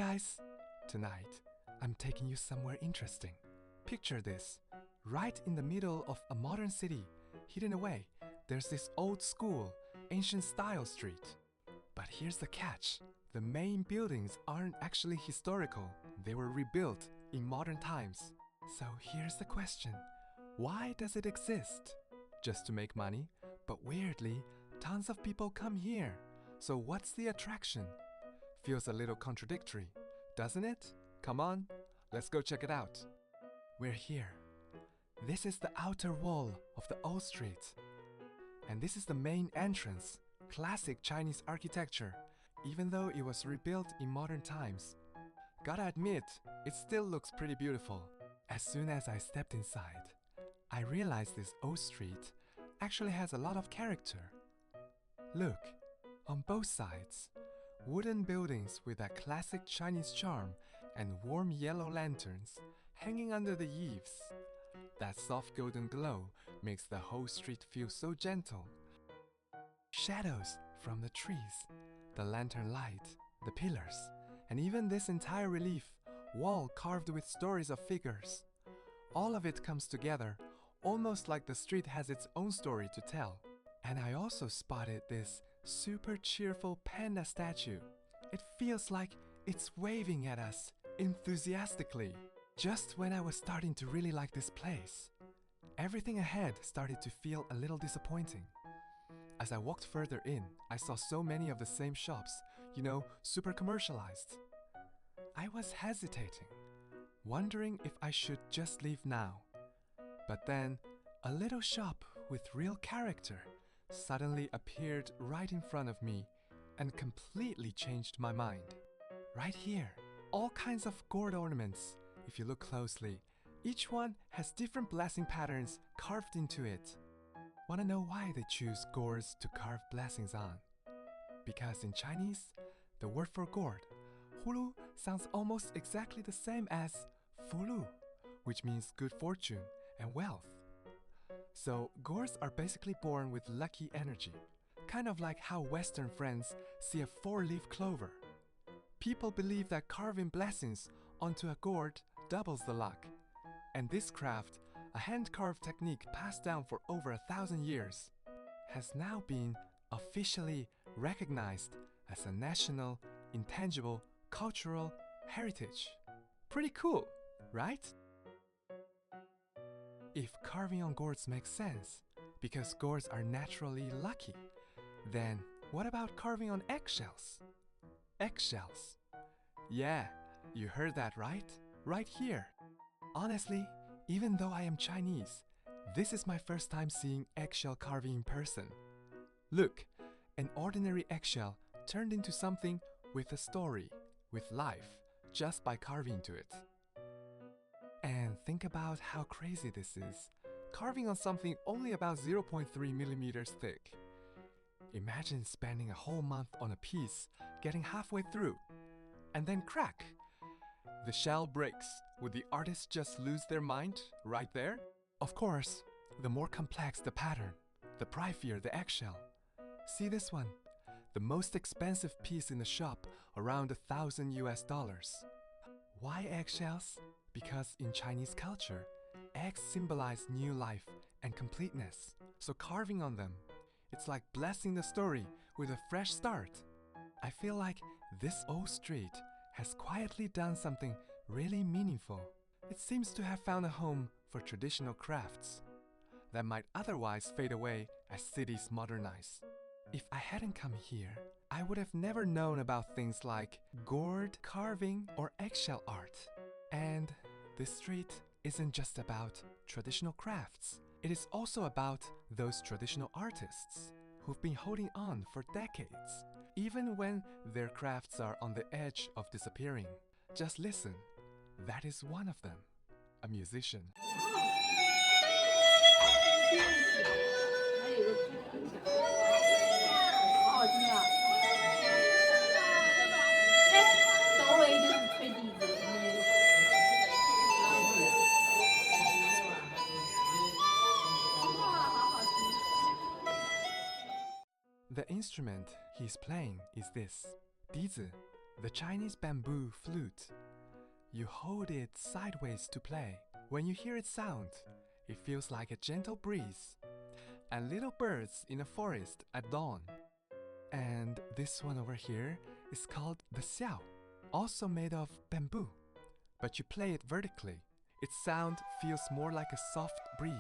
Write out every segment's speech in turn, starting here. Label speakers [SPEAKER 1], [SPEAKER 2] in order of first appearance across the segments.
[SPEAKER 1] guys, tonight I'm taking you somewhere interesting. Picture this. Right in the middle of a modern city, hidden away, there's this old school, ancient style street. But here's the catch. The main buildings aren't actually historical. They were rebuilt in modern times. So here's the question. Why does it exist? Just to make money? But weirdly, tons of people come here. So what's the attraction? Feels a little contradictory, doesn't it? Come on, let's go check it out. We're here. This is the outer wall of the old street. And this is the main entrance, classic Chinese architecture, even though it was rebuilt in modern times. Gotta admit, it still looks pretty beautiful. As soon as I stepped inside, I realized this old street actually has a lot of character. Look, on both sides, wooden buildings with that classic Chinese charm and warm yellow lanterns hanging under the eaves. That soft golden glow makes the whole street feel so gentle. Shadows from the trees, the lantern light, the pillars, and even this entire relief wall carved with stories of figures. All of it comes together, almost like the street has its own story to tell. And I also spotted this super cheerful panda statue. It feels like it's waving at us enthusiastically. Just when I was starting to really like this place, everything ahead started to feel a little disappointing. As I walked further in, I saw so many of the same shops, super commercialized. I was hesitating, wondering if I should just leave now. But then, a little shop with real character suddenly appeared right in front of me and completely changed my mind. Right here, all kinds of gourd ornaments. If you look closely, each one has different blessing patterns carved into it. Wanna know why they choose gourds to carve blessings on? Because in Chinese, the word for gourd, hulu, sounds almost exactly the same as fulu, which means good fortune and wealth. So gourds are basically born with lucky energy, kind of like how Western friends see a four-leaf clover. People believe that carving blessings onto a gourd doubles the luck. And this craft, a hand-carved technique passed down for over 1,000 years, has now been officially recognized as a national, intangible, cultural heritage. Pretty cool, right? If carving on gourds makes sense, because gourds are naturally lucky, then what about carving on eggshells? Eggshells. Yeah, you heard that right? Right here. Honestly, even though I am Chinese, this is my first time seeing eggshell carving in person. Look, an ordinary eggshell turned into something with a story, with life, just by carving into it. And think about how crazy this is, carving on something only about 0.3 millimeters thick. Imagine spending a whole month on a piece, getting halfway through, and then crack! The shell breaks. Would the artist just lose their mind right there? Of course, the more complex the pattern, the pricier the eggshell. See this one? The most expensive piece in the shop, around $1,000 US. Why eggshells? Because in Chinese culture, eggs symbolize new life and completeness. So carving on them, it's like blessing the story with a fresh start. I feel like this old street has quietly done something really meaningful. It seems to have found a home for traditional crafts that might otherwise fade away as cities modernize. If I hadn't come here, I would have never known about things like gourd carving or eggshell art. And this street isn't just about traditional crafts. It is also about those traditional artists who've been holding on for decades, even when their crafts are on the edge of disappearing. Just listen, that is one of them, a musician. The instrument he's playing is this, 笛子. the Chinese bamboo flute. You hold it sideways to play. When you hear it sound, it feels like a gentle breeze and little birds in a forest at dawn. And this one over here is called the xiao, also made of bamboo, but you play it vertically. Its sound feels more like a soft breeze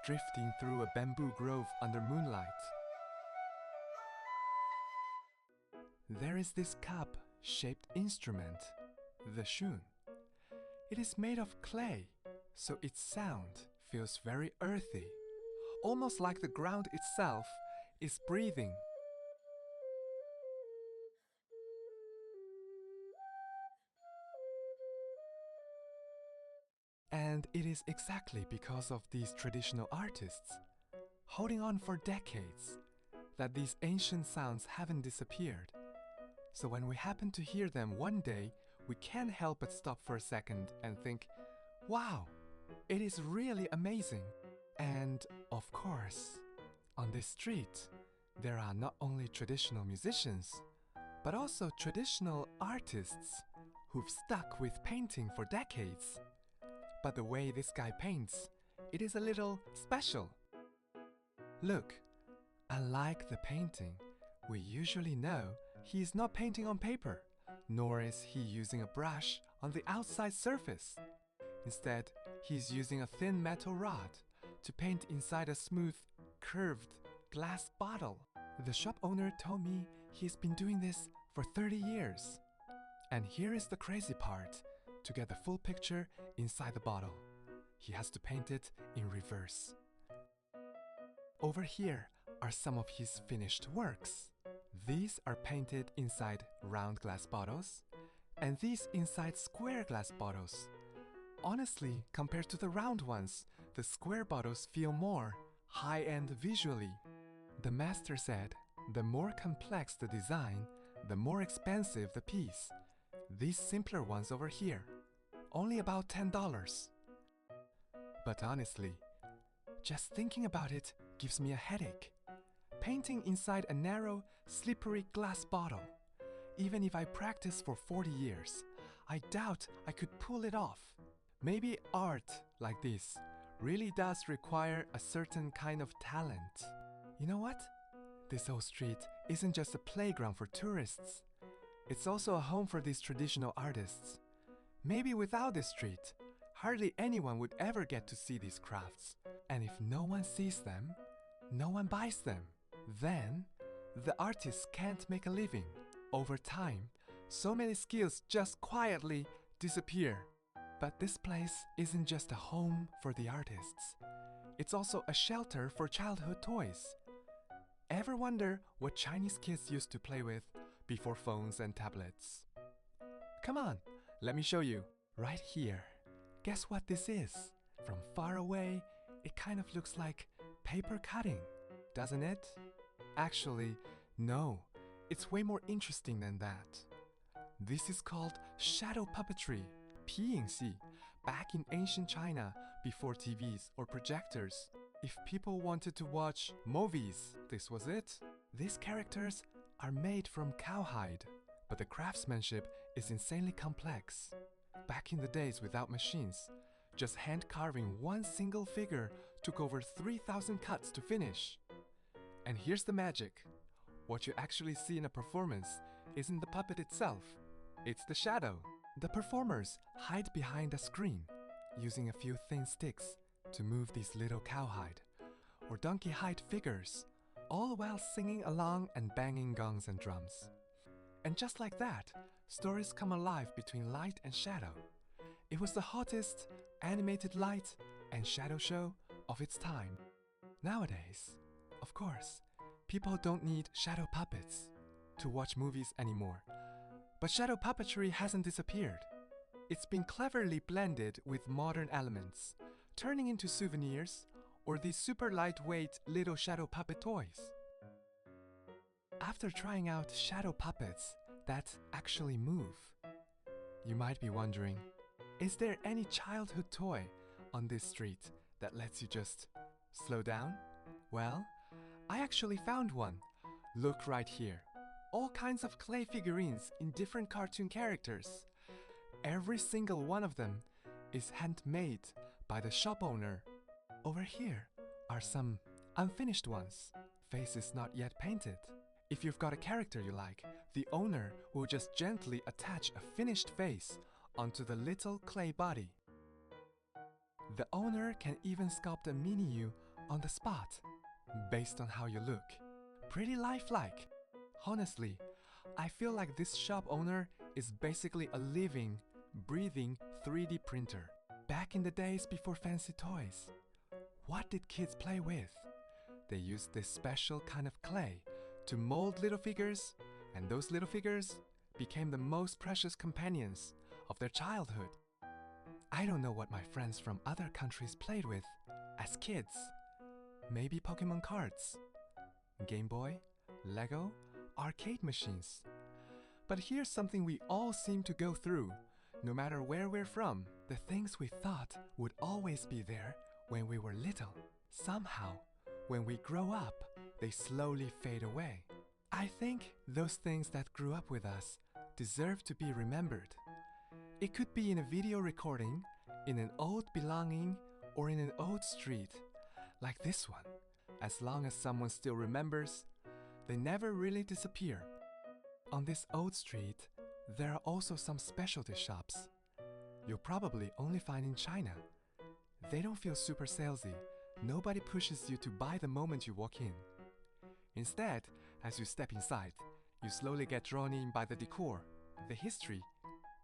[SPEAKER 1] drifting through a bamboo grove under moonlight. There is this cup-shaped instrument, the shun. It is made of clay, so its sound feels very earthy, almost like the ground itself is breathing. And it is exactly because of these traditional artists, holding on for decades, that these ancient sounds haven't disappeared. So when we happen to hear them one day, we can't help but stop for a second and think, wow, it is really amazing. And of course, on this street, there are not only traditional musicians, but also traditional artists who've stuck with painting for decades. But the way this guy paints, it is a little special. Look, unlike the painting, we usually know he is not painting on paper, nor is he using a brush on the outside surface. Instead, he is using a thin metal rod to paint inside a smooth, curved glass bottle. The shop owner told me he's been doing this for 30 years. And here is the crazy part. To get the full picture inside the bottle, he has to paint it in reverse. Over here are some of his finished works. These are painted inside round glass bottles, and these inside square glass bottles. Honestly, compared to the round ones, the square bottles feel more high-end visually. The master said, the more complex the design, the more expensive the piece. These simpler ones over here, only about $10. But honestly, just thinking about it gives me a headache. Painting inside a narrow, slippery glass bottle. Even if I practice for 40 years, I doubt I could pull it off. Maybe art like this really does require a certain kind of talent. You know what? This whole street isn't just a playground for tourists. It's also a home for these traditional artists. Maybe without this street, hardly anyone would ever get to see these crafts. And if no one sees them, no one buys them. Then, the artists can't make a living. Over time, so many skills just quietly disappear. But this place isn't just a home for the artists. It's also a shelter for childhood toys. Ever wonder what Chinese kids used to play with before phones and tablets? Come on, let me show you. Right here. Guess what this is? From far away, it kind of looks like paper cutting, doesn't it? Actually, no. It's way more interesting than that. This is called shadow puppetry, 皮影戏, back in ancient China before TVs or projectors. If people wanted to watch movies, this was it. These characters are made from cowhide, but the craftsmanship is insanely complex. Back in the days without machines, just hand carving one single figure took over 3,000 cuts to finish. And here's the magic. What you actually see in a performance isn't the puppet itself, it's the shadow. The performers hide behind a screen, using a few thin sticks to move these little cowhide or donkey hide figures, all while singing along and banging gongs and drums. And just like that, stories come alive between light and shadow. It was the hottest animated light and shadow show of its time. Nowadays, of course, people don't need shadow puppets to watch movies anymore. But shadow puppetry hasn't disappeared. It's been cleverly blended with modern elements, turning into souvenirs or these super lightweight little shadow puppet toys. After trying out shadow puppets that actually move, you might be wondering, is there any childhood toy on this street that lets you just slow down? Well, I actually found one. Look right here. all kinds of clay figurines in different cartoon characters. Every single one of them is handmade by the shop owner. Over here are some unfinished ones, faces not yet painted. If you've got a character you like, the owner will just gently attach a finished face onto the little clay body. The owner can even sculpt a mini you on the spot, based on how you look. Pretty lifelike. Honestly, I feel like this shop owner is basically a living, breathing 3D printer. Back in the days before fancy toys, what did kids play with? They used this special kind of clay to mold little figures, and those little figures became the most precious companions of their childhood. I don't know what my friends from other countries played with as kids. Maybe Pokemon cards, Game Boy, Lego, arcade machines. But here's something we all seem to go through. No matter where we're from, the things we thought would always be there when we were little, somehow, when we grow up, they slowly fade away. I think those things that grew up with us deserve to be remembered. It could be in a video recording, in an old belonging, or in an old street, like this one. As long as someone still remembers, they never really disappear. On this old street, there are also some specialty shops. You'll probably only find in China. They don't feel super salesy. Nobody pushes you to buy the moment you walk in. Instead, as you step inside, you slowly get drawn in by the decor, the history,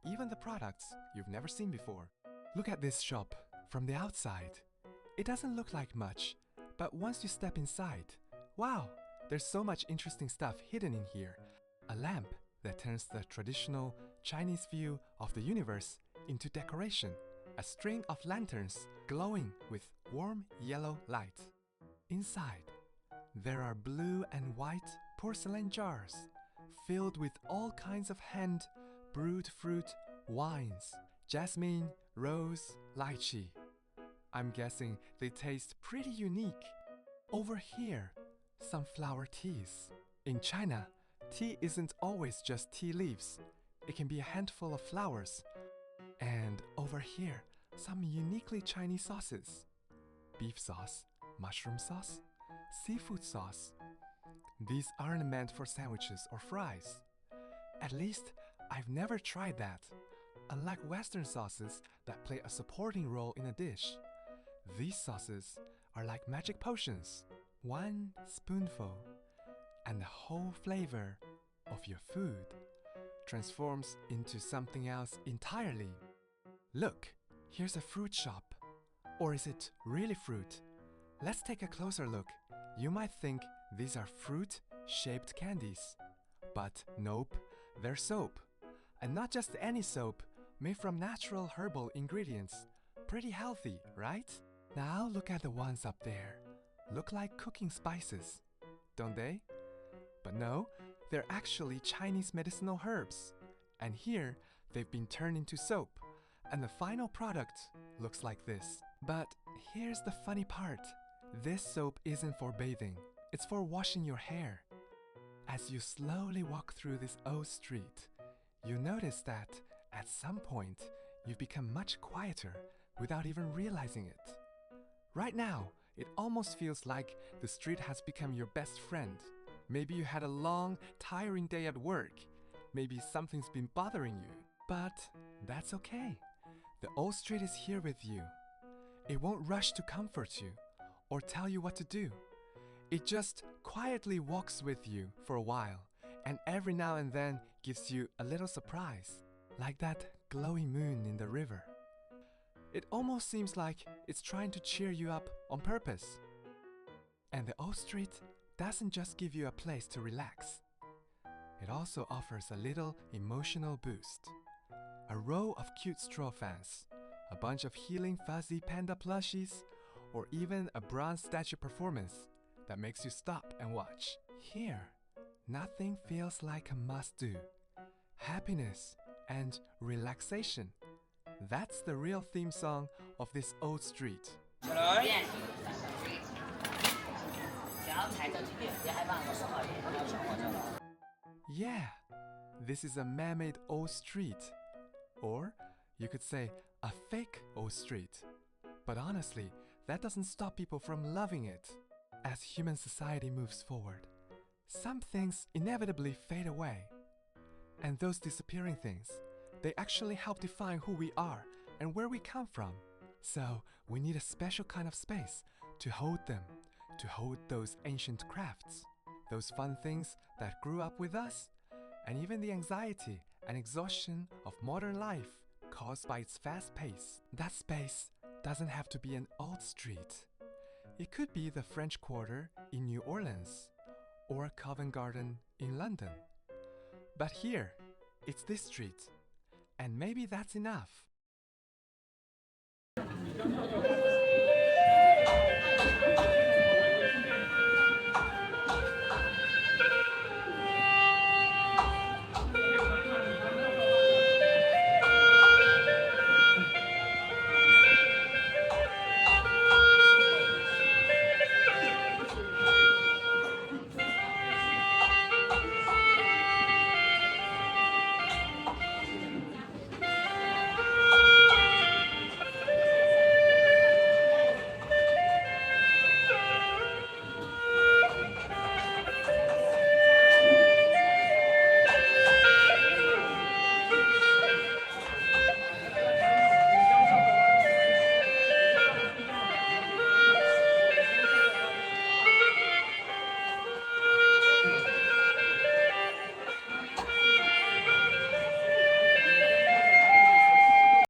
[SPEAKER 1] even the products you've never seen before. Look at this shop from the outside. It doesn't look like much, but once you step inside, wow, there's so much interesting stuff hidden in here. A lamp that turns the traditional Chinese view of the universe into decoration. A string of lanterns glowing with warm yellow light. Inside, there are blue and white porcelain jars filled with all kinds of hand-brewed fruit wines. Jasmine, rose, lychee. I'm guessing they taste pretty unique. Over here, some flower teas. In China, tea isn't always just tea leaves. It can be a handful of flowers. And over here, some uniquely Chinese sauces. Beef sauce, mushroom sauce, seafood sauce. These aren't meant for sandwiches or fries. At least, I've never tried that. Unlike Western sauces that play a supporting role in a dish, these sauces are like magic potions. One spoonful, and the whole flavor of your food transforms into something else entirely. Look, here's a fruit shop. Or is it really fruit? Let's take a closer look. You might think these are fruit-shaped candies. But nope, they're soap. And not just any soap, made from natural herbal ingredients. Pretty healthy, right? Now look at the ones up there. Look like cooking spices, don't they? But no, they're actually Chinese medicinal herbs. And here, they've been turned into soap. And the final product looks like this. But here's the funny part. This soap isn't for bathing. It's for washing your hair. As you slowly walk through this old street, you notice that at some point, you've become much quieter without even realizing it. Right now, it almost feels like the street has become your best friend. Maybe you had a long, tiring day at work. Maybe something's been bothering you. But that's okay. The old street is here with you. It won't rush to comfort you or tell you what to do. It just quietly walks with you for a while, and every now and then gives you a little surprise, like that glowing moon in the river. It almost seems like it's trying to cheer you up on purpose. And the old street doesn't just give you a place to relax. It also offers a little emotional boost. A row of cute straw fans, a bunch of healing fuzzy panda plushies, or even a bronze statue performance that makes you stop and watch. Here, nothing feels like a must-do. Happiness and relaxation. That's the real theme song of this old street. Yeah, this is a man-made old street. Or you could say a fake old street. But honestly, that doesn't stop people from loving it. As human society moves forward, some things inevitably fade away. And those disappearing things, they actually help define who we are and where we come from. So we need a special kind of space to hold them, to hold those ancient crafts, those fun things that grew up with us, and even the anxiety and exhaustion of modern life caused by its fast pace. That space doesn't have to be an old street. It could be the French Quarter in New Orleans or Covent Garden in London. But here, it's this street, and maybe that's enough.